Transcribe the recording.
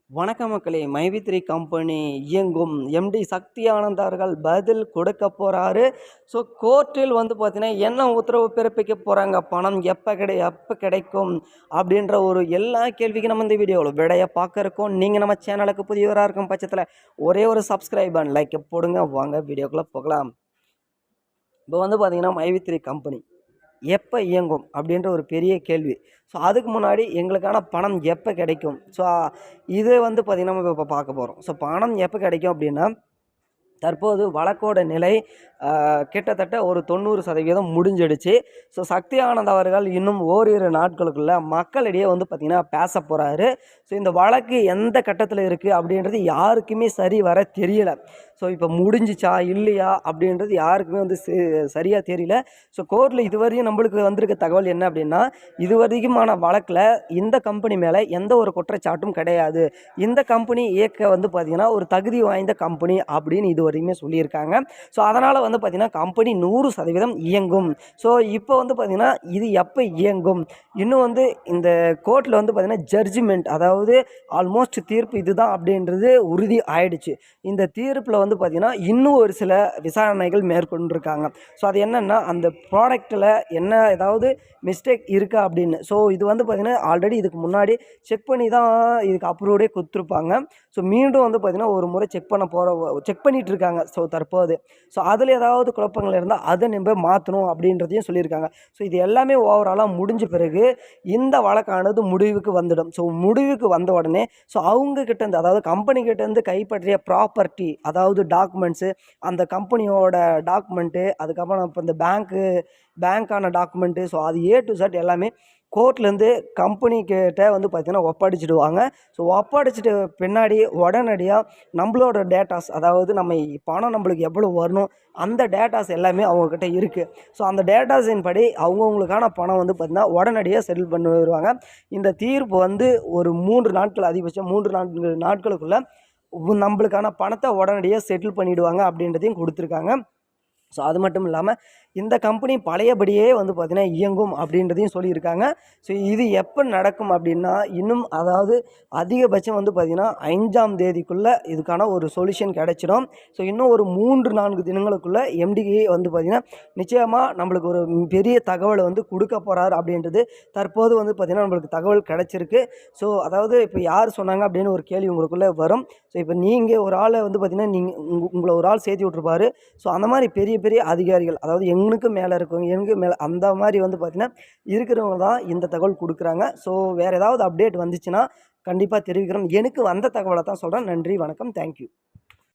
வணக்கம் மக்களே. மைவி3 கம்பெனி இயங்கும் எம்டி சக்தி ஆனந்த் அவர்கள் பதில் கொடுக்க போகிறாரு. ஸோ கோர்ட்டில் பார்த்தீங்கன்னா என்ன உத்தரவு பிறப்பிக்க போகிறாங்க, பணம் எப்போ கிடைக்கும் அப்படின்ற ஒரு எல்லா கேள்விக்கும் நம்ம இந்த வீடியோவில் விடையை பார்க்க இருக்கோம். நீங்கள் நம்ம சேனலுக்கு புதியவராக இருக்கும் பட்சத்தில் ஒரே ஒரு சப்ஸ்கிரைப் அண்ட் லைக்கை போடுங்க. வாங்க வீடியோக்குள்ளே போகலாம். இப்போ பார்த்தீங்கன்னா மைவி3 கம்பெனி எப்போ இயங்கும் அப்படின்ற ஒரு பெரிய கேள்வி. ஸோ அதுக்கு முன்னாடி எங்களுக்கான பணம் எப்போ கிடைக்கும், ஸோ இது பார்த்திங்கன்னா நம்ம இப்போ பார்க்க போகிறோம். ஸோ பணம் எப்போ கிடைக்கும் அப்படின்னா, தற்போது வழக்கோட நிலை கிட்டத்தட்ட ஒரு 90% முடிஞ்சிடுச்சு. ஸோ சக்தி ஆனந்த் அவர்கள் இன்னும் ஓரிரு நாட்களுக்குள்ள மக்களிடையே பார்த்திங்கன்னா பேச போகிறாரு. ஸோ இந்த வழக்கு எந்த கட்டத்தில் இருக்குது அப்படின்றது யாருக்குமே சரி வர தெரியல. ஸோ இப்போ முடிஞ்சிச்சா இல்லையா அப்படின்றது யாருக்குமே சரியாக தெரியல. ஸோ கோர்ட்டில் இதுவரையும் நம்மளுக்கு வந்திருக்க தகவல் என்ன அப்படின்னா, இதுவரைக்குமான வழக்கில் இந்த கம்பெனி மேலே எந்த ஒரு குற்றச்சாட்டும் கிடையாது. இந்த கம்பெனி இயக்க பார்த்திங்கன்னா ஒரு தகுதி வாய்ந்த கம்பெனி அப்படின்னு இதுவரையுமே சொல்லியிருக்காங்க. ஸோ அதனால் பார்த்திங்கன்னா கம்பெனி 100% இயங்கும். ஸோ இப்போ பார்த்திங்கன்னா இது எப்போ இயங்கும், இன்னும் இந்த கோர்ட்டில் பார்த்திங்கன்னா ஜட்ஜ்மெண்ட், அதாவது ஆல்மோஸ்ட் தீர்ப்பு இதுதான் அப்படின்றது உறுதி ஆயிடுச்சு. இந்த தீர்ப்பில் பார்த்திங்கன்னா இன்னும் ஒரு சில விசாரணைகள் மேற்கொண்டிருக்காங்க. ஸோ அது என்னென்னா, அந்த ப்ராடக்ட்டில் என்ன ஏதாவது மிஸ்டேக் இருக்கா அப்படின்னு. ஸோ இது பார்த்திங்கன்னா ஆல்ரெடி இதுக்கு முன்னாடி செக் பண்ணி தான் இதுக்கு அப்ரூவ்டே கொடுத்துருப்பாங்க. ஸோ மீண்டும் பார்த்திங்கன்னா ஒரு முறை செக் பண்ணிகிட்டு இருக்காங்க. ஸோ தற்போது ஸோ அதில் ஏதாவது குழப்பங்கள் இருந்தால் அதை நம்ம மாற்றணும் அப்படின்றதையும் சொல்லியிருக்காங்க. ஸோ இது எல்லாமே ஓவராலாக முடிஞ்ச பிறகு இந்த வழக்கானது முடிவுக்கு வந்துடும். ஸோ முடிவுக்கு வந்த உடனே ஸோ அவங்கக்கிட்டேருந்து, அதாவது கம்பெனிக்கிட்டேருந்து கைப்பற்றிய ப்ராப்பர்ட்டி, அதாவது டாக்குமெண்ட்ஸு, அந்த கம்பெனியோட டாக்குமெண்ட்டு, அதுக்கப்புறம் இப்போ இந்த பேங்க்கான டாக்குமெண்ட்டு, ஸோ அது A to Z எல்லாமே கோர்ட்லேருந்து கம்பெனிக்கிட்ட பார்த்திங்கன்னா ஒப்படைச்சிடுவாங்க. ஸோ ஒப்படைச்சிட்டு பின்னாடி உடனடியாக நம்மளோட டேட்டாஸ், அதாவது நம்ம பணம் நம்மளுக்கு எவ்வளோ வரணும் அந்த டேட்டாஸ் எல்லாமே அவங்கக்கிட்ட இருக்குது. ஸோ அந்த டேட்டாஸின் படி அவங்கவுங்களுக்கான பணம் பார்த்திங்கன்னா உடனடியாக செட்டில் பண்ணி வருவாங்க. இந்த தீர்ப்பு ஒரு 3 நாட்கள், அதிகபட்சம் 3-4 நாட்களுக்குள்ளே நம்மளுக்கான பணத்தை உடனடியாக செட்டில் பண்ணிவிடுவாங்க அப்படின்றதையும் கொடுத்துருக்காங்க. ஸோ அது மட்டும் இல்லாமல் இந்த கம்பெனி பழையபடியே பார்த்திங்கன்னா இயங்கும் அப்படின்றதையும் சொல்லியிருக்காங்க. ஸோ இது எப்போ நடக்கும் அப்படின்னா, இன்னும் அதாவது அதிகபட்சம் பார்த்திங்கன்னா 5ஆம் தேதிக்குள்ளே இதுக்கான ஒரு சொல்யூஷன் கிடச்சிடும். ஸோ இன்னும் ஒரு 3-4 தினங்களுக்குள்ளே எம்டிஏ பார்த்திங்கன்னா நிச்சயமாக நம்மளுக்கு ஒரு பெரிய தகவலை கொடுக்க போகிறார் அப்படின்றது தற்போது பார்த்திங்கன்னா நம்மளுக்கு தகவல் கிடச்சிருக்கு. ஸோ அதாவது இப்போ யார் சொன்னாங்க அப்படின்னு ஒரு கேள்வி உங்களுக்குள்ளே வரும். ஸோ இப்போ நீங்கள் ஒரு ஆளை பார்த்திங்கன்னா உங்களை ஒரு ஆள் சேர்த்து விட்ருப்பாரு. ஸோ அந்த மாதிரி பெரிய அதிகாரிகள், அதாவது எங்களுக்கு மேலே இருக்கவங்க, எனக்கு மேலே அந்த மாதிரி பார்த்திங்கன்னா இருக்கிறவங்க தான் இந்த தகவல் கொடுக்குறாங்க. ஸோ வேறு ஏதாவது அப்டேட் வந்துச்சுன்னா கண்டிப்பாக தெரிவிக்கிறோம். எனக்கு வந்த தகவலை தான் சொல்கிறேன். நன்றி, வணக்கம், தேங்க்யூ.